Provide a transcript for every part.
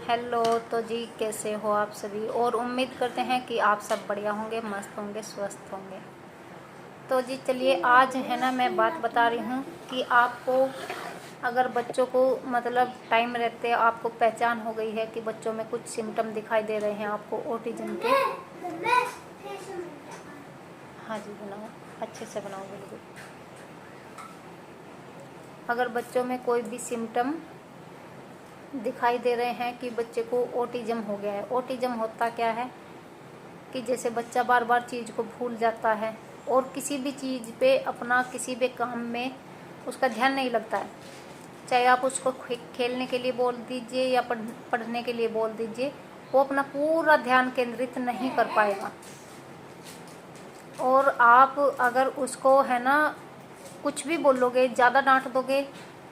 Hello. तो जी कैसे हो आप सभी, और उम्मीद करते हैं कि आप सब बढ़िया होंगे, मस्त होंगे, स्वस्थ होंगे। तो जी चलिए, आज है ना मैं बात बता रही हूँ कि आपको अगर बच्चों को मतलब टाइम रहते आपको पहचान हो गई है कि बच्चों में कुछ सिम्टम दिखाई दे रहे हैं आपको ऑटिज्म के। हाँ जी बनाओ, अच्छे से बनाओ बिल्कुल। अगर बच्चों में कोई भी सिम्टम दिखाई दे रहे हैं कि बच्चे को ऑटिज्म हो गया है। ऑटिज्म होता क्या है कि जैसे बच्चा बार बार चीज़ को भूल जाता है और किसी भी चीज़ पे अपना किसी भी काम में उसका ध्यान नहीं लगता है। चाहे आप उसको खेलने के लिए बोल दीजिए या पढ़ने के लिए बोल दीजिए, वो अपना पूरा ध्यान केंद्रित नहीं कर पाएगा। और आप अगर उसको है ना कुछ भी बोलोगे, ज़्यादा डांट दोगे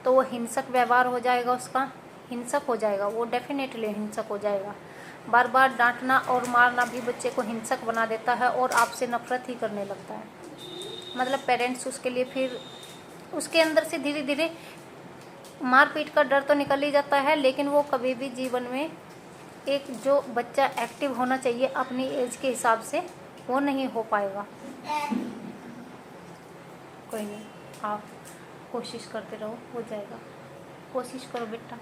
तो वो हिंसक व्यवहार हो जाएगा, उसका हिंसक हो जाएगा, वो डेफिनेटली हिंसक हो जाएगा। बार बार डांटना और मारना भी बच्चे को हिंसक बना देता है और आपसे नफरत ही करने लगता है। मतलब पेरेंट्स उसके लिए फिर उसके अंदर से धीरे धीरे मारपीट का डर तो निकल ही जाता है, लेकिन वो कभी भी जीवन में एक जो बच्चा एक्टिव होना चाहिए अपनी एज के हिसाब से, वो नहीं हो पाएगा। कोई नहीं, आप कोशिश करते रहो, हो जाएगा। कोशिश करो बेटा।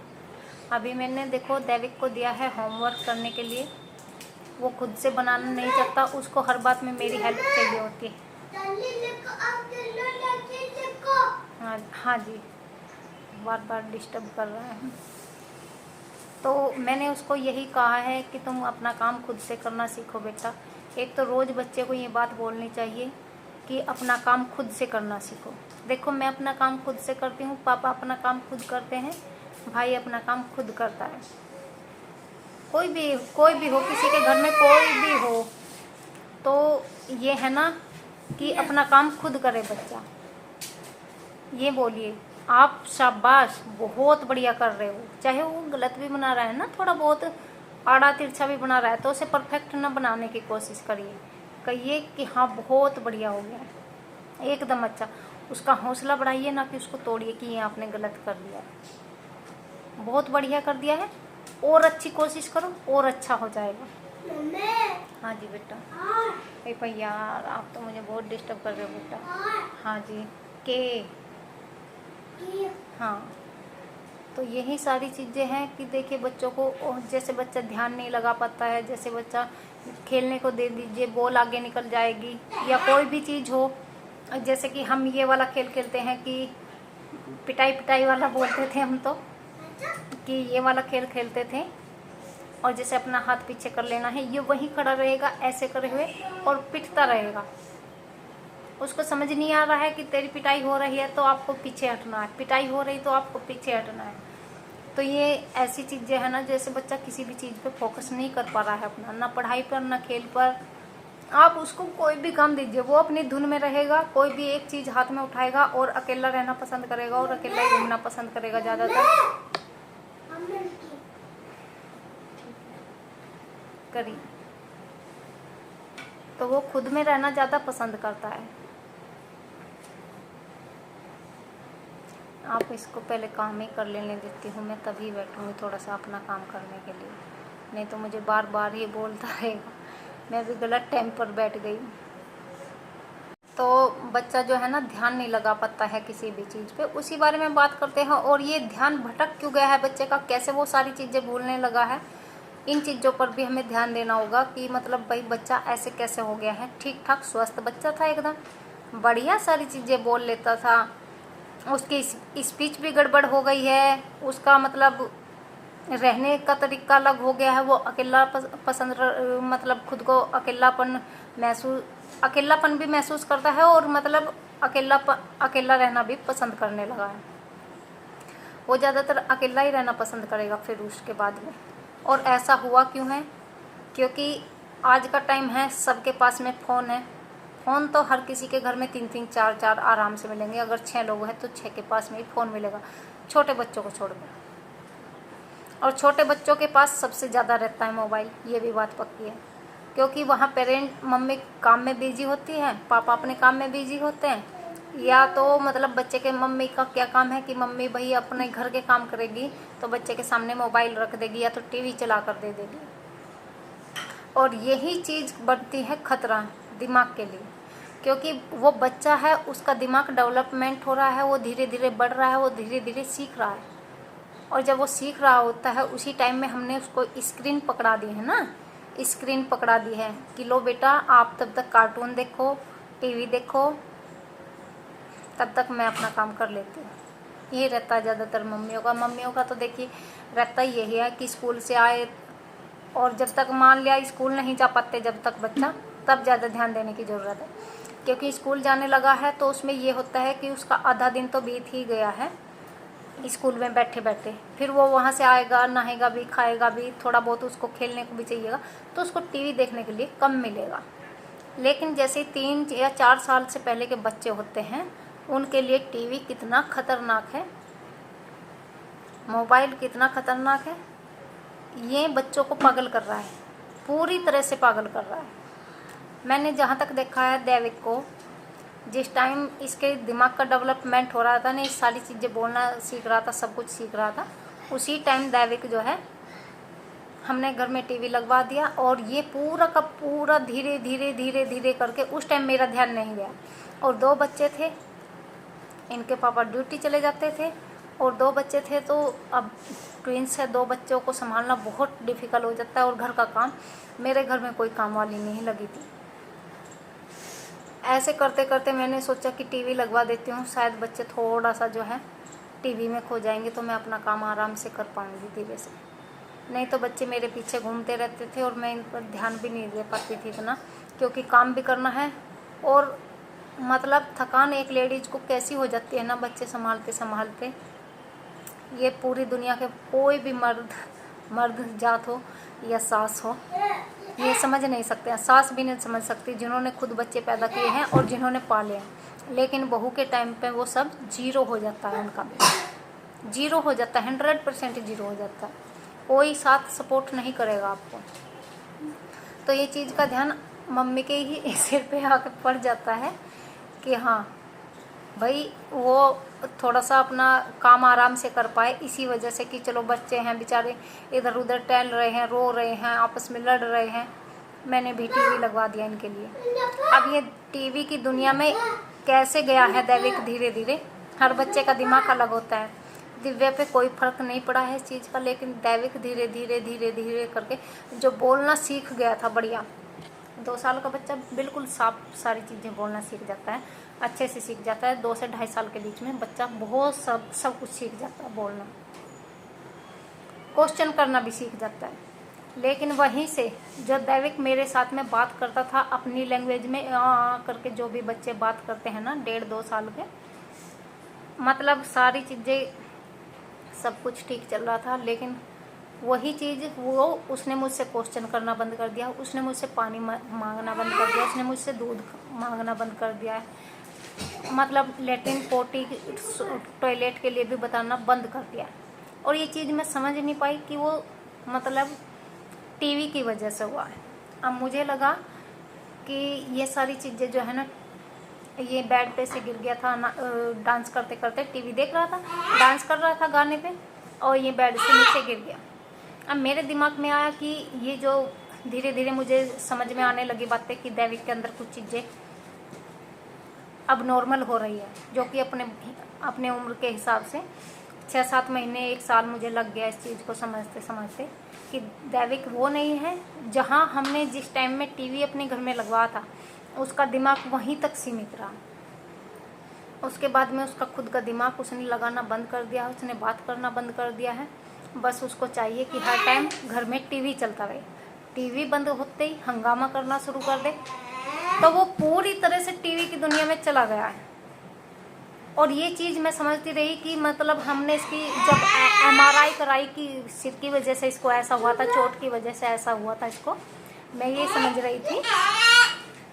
अभी मैंने देखो दैविक को दिया है होमवर्क करने के लिए, वो खुद से बनाना नहीं चाहता, उसको हर बात में मेरी हेल्प चाहिए होती है। हाँ हाँ जी, बार बार डिस्टर्ब कर रहे हैं। तो मैंने उसको यही कहा है कि तुम अपना काम खुद से करना सीखो बेटा। एक तो रोज़ बच्चे को ये बात बोलनी चाहिए कि अपना काम खुद से करना सीखो। देखो मैं अपना काम खुद से करती हूँ, पापा अपना काम खुद करते हैं, भाई अपना काम खुद करता है। कोई भी हो, किसी के घर में कोई भी हो, तो ये है ना कि अपना काम खुद करे बच्चा। ये बोलिए आप शाबाश, बहुत बढ़िया कर रहे हो। चाहे वो गलत भी बना रहा है ना, थोड़ा बहुत आड़ा तिरछा भी बना रहा है, तो उसे परफेक्ट ना बनाने की कोशिश करिए। कहिए कि हाँ बहुत बढ़िया हो गया है, एकदम अच्छा। उसका हौसला बढ़ाइए, ना कि उसको तोड़िए कि ये आपने गलत कर दिया, बहुत बढ़िया कर दिया है, और अच्छी कोशिश करो और अच्छा हो जाएगा। हाँ जी बेटा। भैया आप तो मुझे बहुत डिस्टर्ब कर रहे हो बेटा। हाँ जी के हाँ। तो यही सारी चीज़ें हैं कि देखिए बच्चों को, जैसे बच्चा ध्यान नहीं लगा पाता है, जैसे बच्चा खेलने को दे दीजिए बॉल आगे निकल जाएगी, या कोई भी चीज़ हो, जैसे कि हम ये वाला खेल खेलते हैं कि पिटाई पिटाई वाला बोलते थे हम, तो कि ये वाला खेल खेलते थे, और जैसे अपना हाथ पीछे कर लेना है, ये वहीं खड़ा रहेगा ऐसे करे हुए और पिटता रहेगा। उसको समझ नहीं आ रहा है कि तेरी पिटाई हो रही है तो आपको पीछे हटना है, पिटाई हो रही तो आपको पीछे हटना है। तो ये ऐसी चीज़ें हैं ना, जैसे बच्चा किसी भी चीज़ पे फोकस नहीं कर पा रहा है अपना, ना पढ़ाई पर ना खेल पर। आप उसको कोई भी काम दीजिए, वो अपनी धुन में रहेगा, कोई भी एक चीज़ हाथ में उठाएगा और अकेला रहना पसंद करेगा और अकेला ही घूमना पसंद करेगा ज़्यादातर। करिए, तो वो खुद में रहना ज़्यादा पसंद करता है। आप इसको पहले काम ही कर लेने देती हूँ मैं, तभी बैठूँगी थोड़ा सा अपना काम करने के लिए, नहीं तो मुझे बार बार ये बोलता रहेगा। मैं भी गलत टाइम पर बैठ गई। तो बच्चा जो है ना ध्यान नहीं लगा पाता है किसी भी चीज़ पे, उसी बारे में बात करते हैं। और ये ध्यान भटक क्यों गया है बच्चे का, कैसे वो सारी चीज़ें भूलने लगा है, इन चीज़ों पर भी हमें ध्यान देना होगा कि मतलब भाई बच्चा ऐसे कैसे हो गया है। ठीक ठाक स्वस्थ बच्चा था, एकदम बढ़िया सारी चीज़ें बोल लेता था, उसकी स्पीच भी गड़बड़ हो गई है, उसका मतलब रहने का तरीका अलग हो गया है, वो अकेला पसंद मतलब खुद को अकेलापन भी महसूस करता है, और मतलब अकेला रहना भी पसंद करने लगा है। वो ज़्यादातर अकेला ही रहना पसंद करेगा फिर उसके बाद में। और ऐसा हुआ क्यों है, क्योंकि आज का टाइम है, सबके पास में फ़ोन है। फ़ोन तो हर किसी के घर में 3-3 4-4 आराम से मिलेंगे, अगर 6 लोग हैं तो 6 के पास में ही फ़ोन मिलेगा, छोटे बच्चों को छोड़कर। और छोटे बच्चों के पास सबसे ज़्यादा रहता है मोबाइल, ये भी बात पक्की है, क्योंकि वहाँ पेरेंट मम्मी काम में बिजी होती है, पापा अपने काम में बिजी होते हैं, या तो मतलब बच्चे के मम्मी का क्या काम है कि मम्मी भाई अपने घर के काम करेगी तो बच्चे के सामने मोबाइल रख देगी या तो टीवी चला कर दे देगी। और यही चीज़ बनती है खतरा दिमाग के लिए, क्योंकि वो बच्चा है, उसका दिमाग डेवलपमेंट हो रहा है, वो धीरे धीरे बढ़ रहा है, वो धीरे धीरे सीख रहा है। और जब वो सीख रहा होता है उसी टाइम में हमने उसको स्क्रीन पकड़ा दी है ना, स्क्रीन पकड़ा दी है कि लो बेटा आप तब तक कार्टून देखो, टीवी देखो, तब तक मैं अपना काम कर लेती हूँ। यही रहता है ज़्यादातर मम्मियों का तो देखिए रहता ही यही है कि स्कूल से आए और जब तक मान लिया स्कूल नहीं जा पाते जब तक बच्चा, तब ज़्यादा ध्यान देने की ज़रूरत है। क्योंकि स्कूल जाने लगा है तो उसमें ये होता है कि उसका आधा दिन तो बीत ही गया है स्कूल में बैठे बैठे, फिर वो वहाँ से आएगा, नहाएगा भी, खाएगा भी, थोड़ा बहुत उसको खेलने को भी चाहिएगा, तो उसको टीवी देखने के लिए कम मिलेगा। लेकिन जैसे 3 या 4 साल से पहले के बच्चे होते हैं उनके लिए टीवी कितना खतरनाक है, मोबाइल कितना खतरनाक है, ये बच्चों को पागल कर रहा है, पूरी तरह से पागल कर रहा है। मैंने जहाँ तक देखा है दैविक को, जिस टाइम इसके दिमाग का डेवलपमेंट हो रहा था ना, ये सारी चीज़ें बोलना सीख रहा था, सब कुछ सीख रहा था, उसी टाइम दैविक जो है हमने घर में टीवी लगवा दिया। और ये पूरा का पूरा धीरे धीरे धीरे धीरे करके, उस टाइम मेरा ध्यान नहीं गया। और 2 बच्चे थे, इनके पापा ड्यूटी चले जाते थे और 2 बच्चे थे, तो अब ट्विंस है, 2 बच्चों को संभालना बहुत डिफ़िकल्ट हो जाता है। और घर का काम, मेरे घर में कोई काम वाली नहीं लगी थी। ऐसे करते करते मैंने सोचा कि टीवी लगवा देती हूँ, शायद बच्चे थोड़ा सा जो है टीवी में खो जाएंगे तो मैं अपना काम आराम से कर पाऊँगी धीरे से। नहीं तो बच्चे मेरे पीछे घूमते रहते थे और मैं इन पर ध्यान भी नहीं दे पाती थी इतना, क्योंकि काम भी करना है। और मतलब थकान एक लेडीज़ को कैसी हो जाती है ना बच्चे संभालते संभालते, ये पूरी दुनिया के कोई भी मर्द जात हो या सास हो, ये समझ नहीं सकते हैं। सास भी नहीं समझ सकती जिन्होंने खुद बच्चे पैदा किए हैं और जिन्होंने पाले हैं। लेकिन बहू के टाइम पे वो सब जीरो हो जाता है, उनका भी जीरो हो जाता है, 100% जीरो हो जाता है। कोई साथ सपोर्ट नहीं करेगा आपको। तो ये चीज़ का ध्यान मम्मी के ही सिर पे आकर पड़ जाता है कि हाँ भाई वो थोड़ा सा अपना काम आराम से कर पाए, इसी वजह से कि चलो बच्चे हैं बेचारे इधर उधर टहल रहे हैं, रो रहे हैं, आपस में लड़ रहे हैं, मैंने भी टीवी लगवा दिया इनके लिए। अब ये टीवी की दुनिया में कैसे गया है दैविक धीरे धीरे, हर बच्चे का दिमाग अलग होता है। दिव्या पे कोई फर्क नहीं पड़ा है इस चीज़ का, लेकिन दैविक धीरे धीरे धीरे धीरे करके जो बोलना सीख गया था बढ़िया। 2 साल का बच्चा बिल्कुल साफ सारी चीज़ें बोलना सीख जाता है, अच्छे से सीख जाता है। 2 से 2.5 साल के बीच में बच्चा बहुत सब कुछ सीख जाता है, बोलना, क्वेश्चन करना भी सीख जाता है। लेकिन वहीं से जो दैविक मेरे साथ में बात करता था अपनी लैंग्वेज में करके, जो भी बच्चे बात करते हैं ना 1.5-2 साल के, मतलब सारी चीज़ें सब कुछ ठीक चल रहा था। लेकिन वही चीज़ वो उसने मुझसे क्वेश्चन करना बंद कर दिया, उसने मुझसे पानी मांगना बंद कर दिया, उसने मुझसे दूध मांगना बंद कर दिया है, मतलब लेटरिन पोटी टॉयलेट के लिए भी बताना बंद कर दिया। और ये चीज़ मैं समझ नहीं पाई कि वो मतलब टीवी की वजह से हुआ है। अब मुझे लगा कि ये सारी चीज़ें जो है ना, ये बेड पे से गिर गया था ना, डांस करते करते टीवी देख रहा था, डांस कर रहा था गाने पे, और ये बेड से नीचे गिर गया। अब मेरे दिमाग में आया कि ये जो धीरे धीरे मुझे समझ में आने लगी बातें कि दैविक के अंदर कुछ चीज़ें अब नॉर्मल हो रही है, जो कि अपने उम्र के हिसाब से 6-7 महीने 1 साल मुझे लग गया इस चीज़ को समझते समझते कि दैविक वो नहीं है। जहाँ हमने जिस टाइम में टीवी अपने घर में लगवाया था उसका दिमाग वहीं तक सीमित रहा। उसके बाद में उसका खुद का दिमाग उसने लगाना बंद कर दिया, उसने बात करना बंद कर दिया है। बस उसको चाहिए कि हर टाइम घर में टीवी चलता रहे। टीवी बंद होते ही हंगामा करना शुरू कर दे, तो वो पूरी तरह से टीवी की दुनिया में चला गया है। और ये चीज़ मैं समझती रही कि मतलब हमने इसकी जब MRI कराई कि सिर की वजह से इसको ऐसा हुआ था, चोट की वजह से ऐसा हुआ था इसको, मैं ये समझ रही थी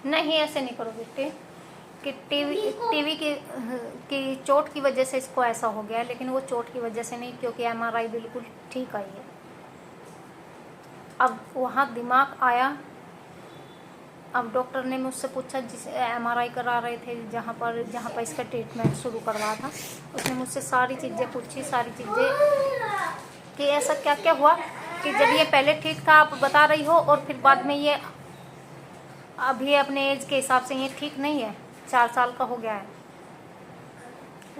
नहीं ऐसे नहीं करो बेटे कि टीवी की चोट की वजह से इसको ऐसा हो गया। लेकिन वो चोट की वजह से नहीं, क्योंकि MRI बिल्कुल ठीक आई है। अब वहाँ दिमाग आया अब डॉक्टर ने मुझसे पूछा, जिस MRI करा रहे थे जहाँ पर इसका ट्रीटमेंट शुरू करवा था, उसने मुझसे सारी चीज़ें पूछी, सारी चीज़ें कि ऐसा क्या क्या हुआ कि जब ये पहले ठीक था आप बता रही हो और फिर बाद में ये अभी अपने एज के हिसाब से ये ठीक नहीं है। 4 साल का हो गया है,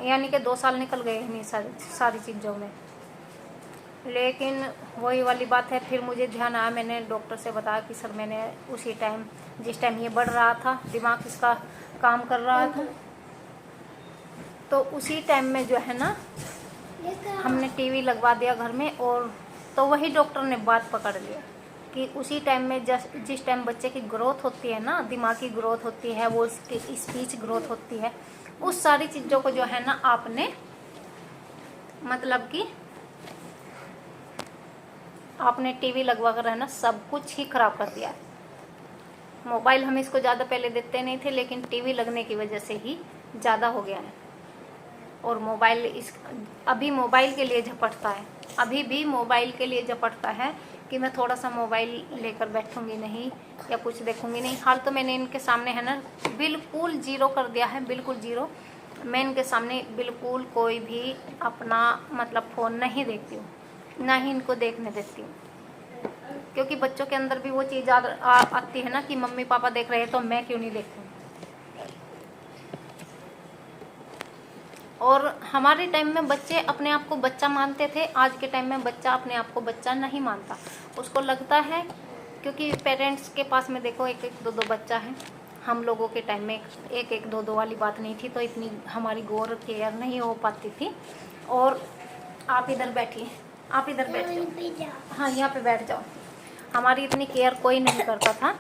यानी कि 2 साल निकल गए इन्हीं सारी चीज़ों में। लेकिन वही वाली बात है, फिर मुझे ध्यान आया, मैंने डॉक्टर से बताया कि सर मैंने उसी टाइम, जिस टाइम ये बढ़ रहा था, दिमाग इसका काम कर रहा था, तो उसी टाइम में जो है ना हमने टीवी लगवा दिया घर में। और तो वही डॉक्टर ने बात पकड़ लिया कि उसी टाइम में जिस टाइम बच्चे की ग्रोथ होती है ना, दिमागी ग्रोथ होती है, वो इसकी स्पीच ग्रोथ होती है, उस सारी चीज़ों को जो है ना आपने मतलब कि आपने टीवी लगवा कर है ना सब कुछ ही खराब कर दिया है। मोबाइल हम इसको ज़्यादा पहले देते नहीं थे, लेकिन टीवी लगने की वजह से ही ज़्यादा हो गया है। और मोबाइल अभी मोबाइल के लिए झपटता है, अभी भी मोबाइल के लिए झपटता है कि मैं थोड़ा सा मोबाइल लेकर बैठूंगी नहीं या कुछ देखूंगी नहीं। हाल तो मैंने इनके सामने है ना बिल्कुल जीरो कर दिया है, बिल्कुल जीरो। मैं इनके सामने बिल्कुल कोई भी अपना मतलब फ़ोन नहीं देखती हूँ, ना ही इनको देखने देती हूँ, क्योंकि बच्चों के अंदर भी वो चीज़ आती है ना कि मम्मी पापा देख रहे हैं तो मैं क्यों नहीं देखूँ। और हमारे टाइम में बच्चे अपने आप को बच्चा मानते थे, आज के टाइम में बच्चा अपने आप को बच्चा नहीं मानता। उसको लगता है, क्योंकि पेरेंट्स के पास में देखो 1-1, 2-2 बच्चा है। हम लोगों के टाइम में 1-1, 2-2 वाली बात नहीं थी, तो इतनी हमारी गौर केयर नहीं हो पाती थी। और आप इधर बैठिए, आप इधर बैठ जाओ, हाँ यहाँ पे बैठ जाओ। हमारी इतनी केयर कोई नहीं करता था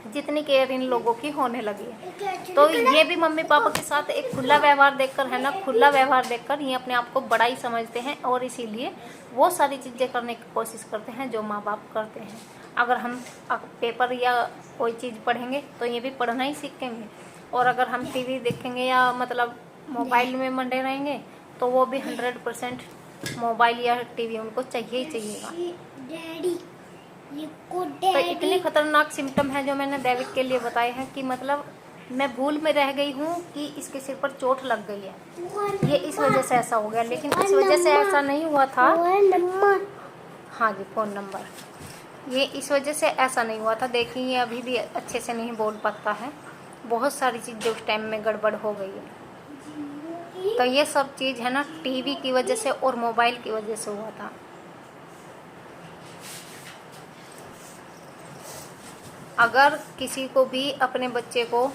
जितनी केयर इन लोगों की होने लगी है। तो ये भी मम्मी पापा के साथ एक खुला व्यवहार देखकर है ना, खुला व्यवहार देखकर ये अपने आप को बड़ा ही समझते हैं, और इसीलिए वो सारी चीज़ें करने की कोशिश करते हैं जो माँ बाप करते हैं। अगर हम पेपर या कोई चीज़ पढ़ेंगे तो ये भी पढ़ना ही सीखेंगे, और अगर हम टीवी देखेंगे या मतलब मोबाइल में मंडे रहेंगे तो वो भी 100% मोबाइल या टीवी उनको चाहिए ही चाहिएगा। तो इतने खतरनाक सिम्टम है जो मैंने दैविक के लिए बताए हैं कि मतलब मैं भूल में रह गई हूँ कि इसके सिर पर चोट लग गई है, ये इस वजह से ऐसा हो गया। लेकिन इस वजह से ऐसा नहीं हुआ था। हाँ जी, फ़ोन नंबर, ये इस वजह से ऐसा नहीं हुआ था। देखिए ये अभी भी अच्छे से नहीं बोल पाता है, बहुत सारी चीज़ें उस टाइम में गड़बड़ हो गई है। तो ये सब चीज़ है ना टीवी की वजह से और मोबाइल की वजह से हुआ था। अगर किसी को भी अपने बच्चे को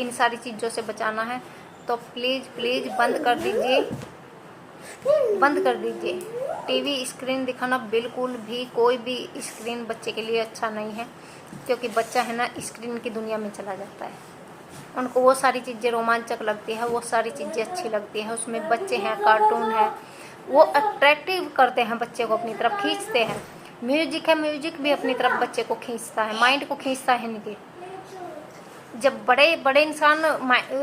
इन सारी चीज़ों से बचाना है तो प्लीज़ प्लीज़ बंद कर दीजिए, बंद कर दीजिए। टीवी स्क्रीन दिखाना बिल्कुल भी, कोई भी स्क्रीन बच्चे के लिए अच्छा नहीं है, क्योंकि बच्चा है ना स्क्रीन की दुनिया में चला जाता है। उनको वो सारी चीज़ें रोमांचक लगती है, वो सारी चीज़ें अच्छी लगती हैं, उसमें बच्चे हैं, कार्टून है, वो अट्रैक्टिव करते हैं बच्चे को, अपनी तरफ खींचते हैं। म्यूजिक है, म्यूजिक भी अपनी तरफ बच्चे को खींचता है, माइंड को खींचता है इनके। जब बड़े बड़े इंसान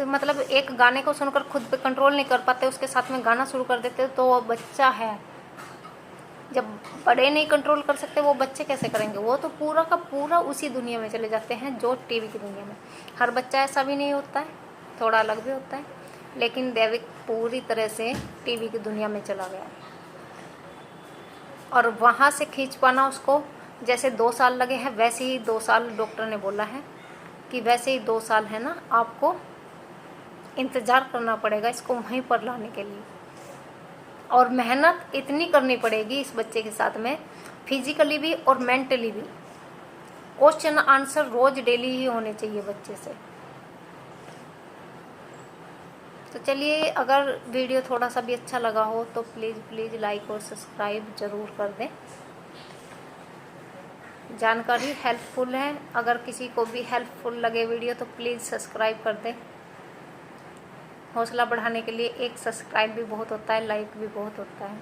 मतलब एक गाने को सुनकर खुद पे कंट्रोल नहीं कर पाते, उसके साथ में गाना शुरू कर देते, तो वो बच्चा है। जब बड़े नहीं कंट्रोल कर सकते, वो बच्चे कैसे करेंगे? वो तो पूरा का पूरा उसी दुनिया में चले जाते हैं जो टीवी की दुनिया में। हर बच्चा ऐसा भी नहीं होता है, थोड़ा अलग भी होता है, लेकिन दैविक पूरी तरह से टीवी की दुनिया में चला गया है। और वहाँ से खींच पाना उसको जैसे 2 साल लगे हैं, वैसे ही 2 साल डॉक्टर ने बोला है कि वैसे ही 2 साल है ना आपको इंतज़ार करना पड़ेगा इसको वहीं पर लाने के लिए। और मेहनत इतनी करनी पड़ेगी इस बच्चे के साथ में, फिजिकली भी और मेंटली भी। क्वेश्चन आंसर रोज डेली ही होने चाहिए बच्चे से। तो चलिए, अगर वीडियो थोड़ा सा भी अच्छा लगा हो तो प्लीज़ प्लीज़ लाइक और सब्सक्राइब ज़रूर कर दें। जानकारी हेल्पफुल है, अगर किसी को भी हेल्पफुल लगे वीडियो तो प्लीज़ सब्सक्राइब कर दें। हौसला बढ़ाने के लिए एक सब्सक्राइब भी बहुत होता है, लाइक भी बहुत होता है।